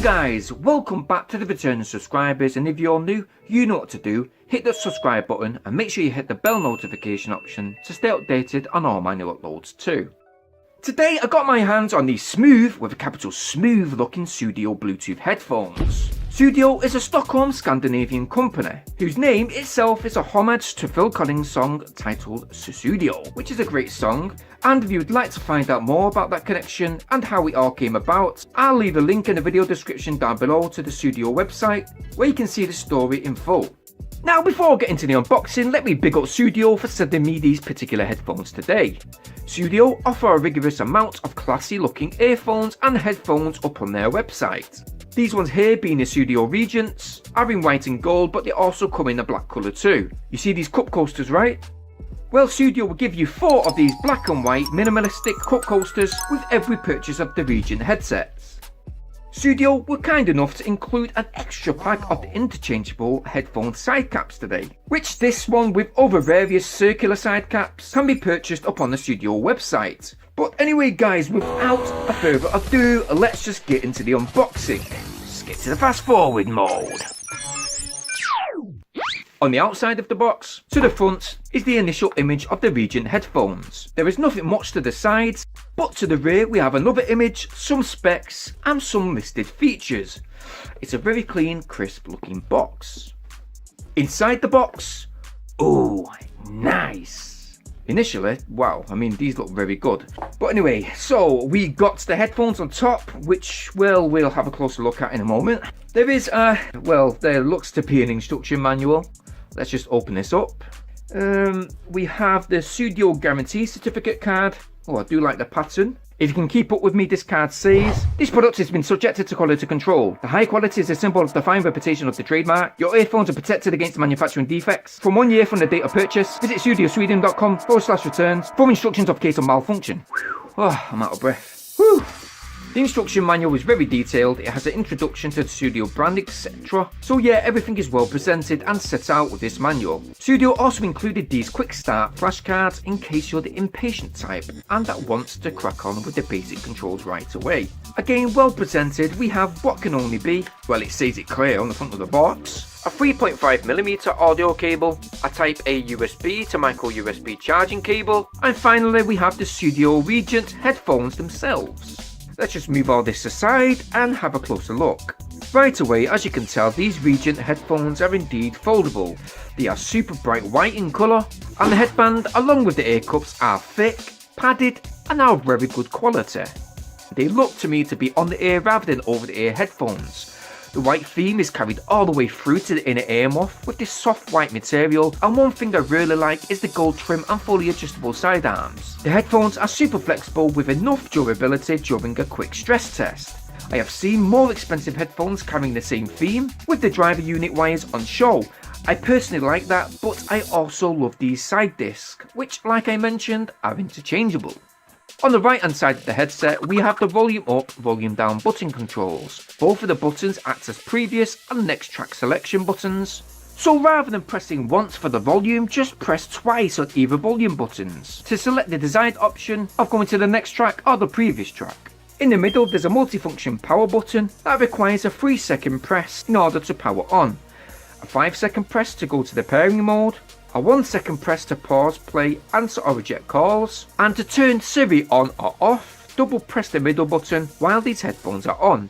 guys, welcome back to the returning subscribers, and if you're new, you know what to do. Hit the subscribe button and make sure you hit the bell notification option to stay updated on all my new uploads too. Today I got my hands on these smooth, with a capital smooth looking Sudio Bluetooth headphones. Sudio is a Stockholm Scandinavian company, whose name itself is a homage to Phil Collins' song titled Sudio, which is a great song, and if you would like to find out more about that connection and how it all came about, I'll leave a link in the video description down below to the Sudio website, where you can see the story in full. Now before I get into the unboxing, let me big up Sudio for sending me these particular headphones today. Sudio offer a rigorous amount of classy looking earphones and headphones up on their website. These ones here being the Sudio Regents are in white and gold, but they also come in a black colour too. You see these cup coasters, right? Well, Sudio will give you 4 of these black and white minimalistic cup coasters with every purchase of the Regent headsets. Sudio were kind enough to include an extra pack of the interchangeable headphone side caps today, which this one with other various circular side caps can be purchased up on the Sudio website. But anyway guys, without a further ado, let's just get into the unboxing. Let's get to the fast forward mode. On the outside of the box, to the front, is the initial image of the Regent headphones. There is nothing much to the sides, but to the rear we have another image, some specs and some listed features. It's a very clean, crisp looking box. Inside the box, oh, nice. Initially, wow, I mean these look very good. But anyway, so we got the headphones on top, which, well, we'll have a closer look at in a moment. There is there looks to be an instruction manual. Let's just open this up. We have the Sudio guarantee certificate card. Oh, I do like the pattern. If you can keep up with me, this card says, this product has been subjected to quality control. The high quality is a symbol of the fine reputation of the trademark. Your earphones are protected against manufacturing defects. From 1 year from the date of purchase, visit sudiosweden.com/returns for instructions of case of malfunction. Oh, I'm out of breath. Whew. The instruction manual is very detailed. It has an introduction to the Sudio brand, etc. So yeah, everything is well presented and set out with this manual. Sudio also included these quick start flashcards in case you're the impatient type and that wants to crack on with the basic controls right away. Again, well presented, we have what can only be, well, it says it clear on the front of the box, a 3.5mm audio cable, a Type A USB to micro USB charging cable, and finally we have the Sudio Regent headphones themselves. Let's just move all this aside and have a closer look. Right away, as you can tell, these Regent headphones are indeed foldable. They are super bright white in colour, and the headband along with the ear cups are thick, padded and are very good quality. They look to me to be on the ear rather than over the ear headphones. The white theme is carried all the way through to the inner ear muff with this soft white material, and one thing I really like is the gold trim and fully adjustable sidearms. The headphones are super flexible with enough durability during a quick stress test. I have seen more expensive headphones carrying the same theme with the driver unit wires on show. I personally like that, but I also love these side discs, which, like I mentioned, are interchangeable. On the right hand side of the headset, we have the volume up, volume down button controls. Both of the buttons act as previous and next track selection buttons. So rather than pressing once for the volume, just press twice on either volume buttons to select the desired option of going to the next track or the previous track. In the middle, there's a multifunction power button that requires a 3-second press in order to power on, a 5-second press to go to the pairing mode, a 1-second press to pause, play, answer or reject calls, and to turn Siri on or off, double press the middle button while these headphones are on.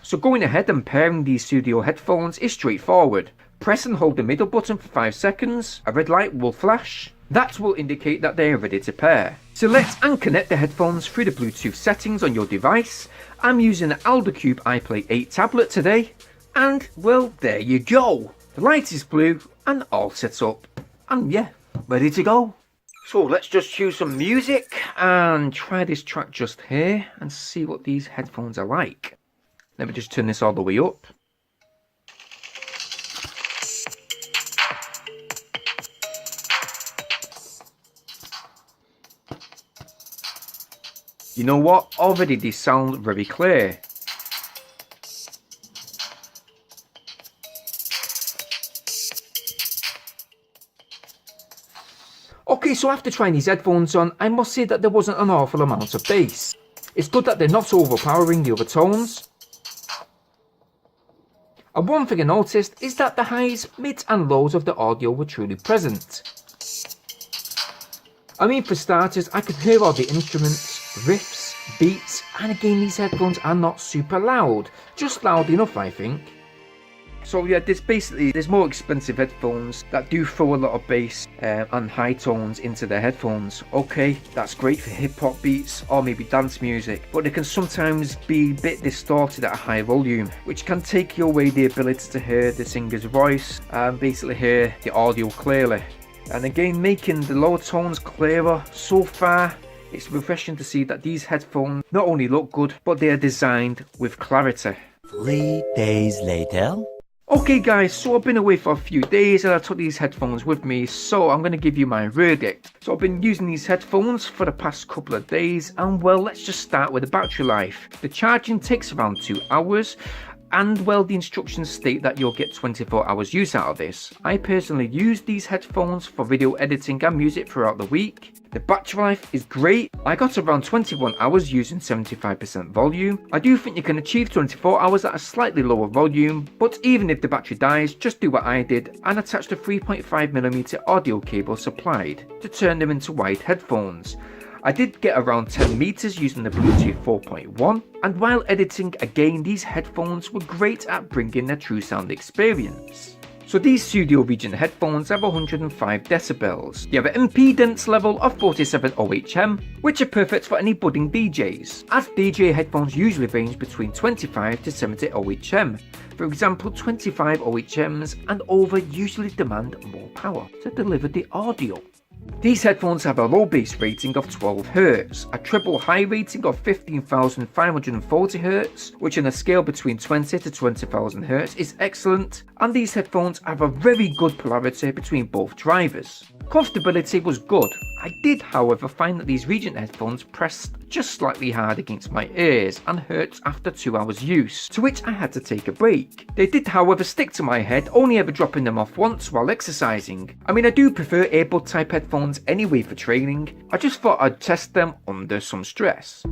So going ahead and pairing these Sudio headphones is straightforward. Press and hold the middle button for 5 seconds, a red light will flash. That will indicate that they are ready to pair. Select and connect the headphones through the Bluetooth settings on your device. I'm using the AlderCube iPlay 8 tablet today, and well, there you go. The light is blue and all set up, and yeah, ready to go. So let's just choose some music and try this track just here and see what these headphones are like. Let me just turn this all the way up. You know what? Already they sound very clear. Okay, so after trying these headphones on, I must say that there wasn't an awful amount of bass. It's good that they're not overpowering the other tones. And one thing I noticed is that the highs, mids and lows of the audio were truly present. I mean, for starters, I could hear all the instruments, riffs, beats, and again these headphones are not super loud, just loud enough I think. So yeah, there's more expensive headphones that do throw a lot of bass and high tones into their headphones. Okay, that's great for hip hop beats or maybe dance music, but they can sometimes be a bit distorted at a high volume, which can take away the ability to hear the singer's voice and basically hear the audio clearly. And again, making the lower tones clearer. So far, it's refreshing to see that these headphones not only look good, but they are designed with clarity. 3 days later. Okay guys, so I've been away for a few days and I took these headphones with me, so I'm going to give you my verdict. So I've been using these headphones for the past couple of days, and well, let's just start with the battery life. The charging takes around 2 hours, and well, the instructions state that you'll get 24 hours use out of this. I personally use these headphones for video editing and music throughout the week. The battery life is great. I got around 21 hours using 75% volume. I do think you can achieve 24 hours at a slightly lower volume, but even if the battery dies, just do what I did and attach the 3.5mm audio cable supplied to turn them into wired headphones. I did get around 10 meters using the Bluetooth 4.1, and while editing, again, these headphones were great at bringing a true sound experience. So these Sudio Regent headphones have 105 decibels. They have an impedance level of 47 OHM, which are perfect for any budding DJs, as DJ headphones usually range between 25 to 70 OHM. For example, 25 OHMs and over usually demand more power to deliver the audio. These headphones have a low bass rating of 12 Hz, a treble high rating of 15,540 Hz, which on a scale between 20 to 20,000 Hz is excellent, and these headphones have a very good polarity between both drivers. Comfortability was good. I did however find that these Regent headphones pressed just slightly hard against my ears and hurt after 2 hours use, to which I had to take a break. They did however stick to my head, only ever dropping them off once while exercising. I mean, I do prefer earbud type headphones anyway for training. I just thought I'd test them under some stress.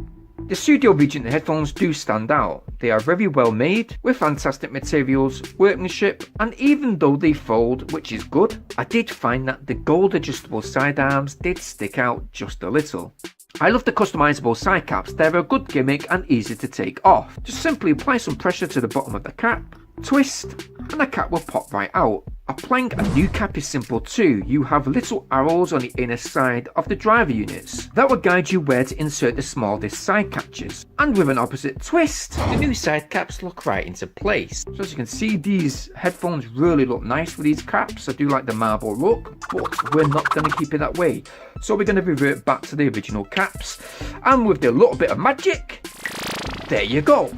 The Sudio Regent headphones do stand out. They are very well made, with fantastic materials, workmanship, and even though they fold, which is good, I did find that the gold adjustable sidearms did stick out just a little. I love the customizable side caps. They're a good gimmick and easy to take off. Just simply apply some pressure to the bottom of the cap, twist, and the cap will pop right out. Applying a new cap is simple too. You have little arrows on the inner side of the driver units that will guide you where to insert the smallest side catches. And with an opposite twist, the new side caps look right into place. So as you can see, these headphones really look nice with these caps. I do like the marble look, but we're not going to keep it that way. So we're going to revert back to the original caps. And with a little bit of magic, there you go.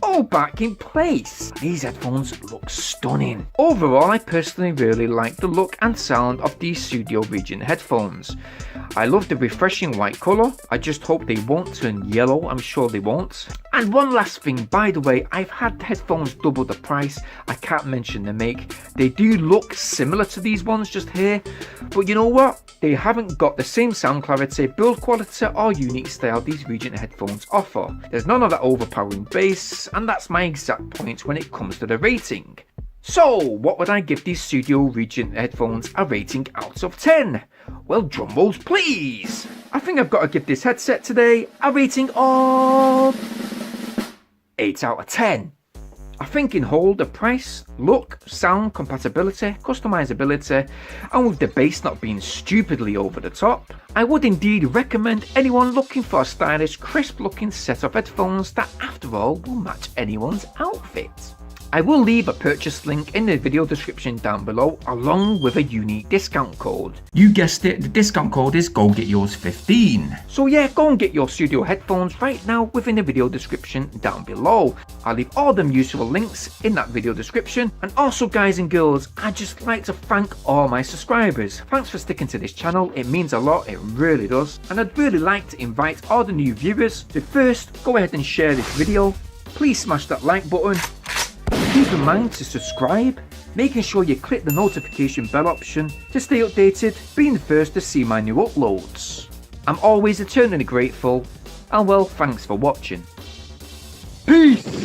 All back in place. These headphones look stunning. Overall, I personally really like the look and sound of these Sudio Regent headphones. I love the refreshing white colour. I just hope they won't turn yellow. I'm sure they won't. And one last thing, by the way, I've had headphones double the price. I can't mention the make. They do look similar to these ones just here, but you know what? They haven't got the same sound clarity, build quality or unique style these Regent headphones offer. There's none of that overpowering bass, and that's my exact point when it comes to the rating. So, what would I give these Sudio Regent headphones a rating out of 10? Well, drum rolls please! I think I've got to give this headset today a rating of 8 out of 10. I think in whole, the price, look, sound, compatibility, customizability, and with the bass not being stupidly over the top, I would indeed recommend anyone looking for a stylish, crisp looking set of headphones that after all will match anyone's outfit. I will leave a purchase link in the video description down below along with a unique discount code. You guessed it, the discount code is Gogetyours15. So yeah, go and get your Sudio headphones right now within the video description down below. I'll leave all them useful links in that video description. And also guys and girls, I'd just like to thank all my subscribers. Thanks for sticking to this channel, it means a lot, it really does. And I'd really like to invite all the new viewers to first go ahead and share this video. Please smash that like button. Keep in mind to subscribe, making sure you click the notification bell option to stay updated, being the first to see my new uploads. I'm always eternally grateful, and well, thanks for watching. Peace!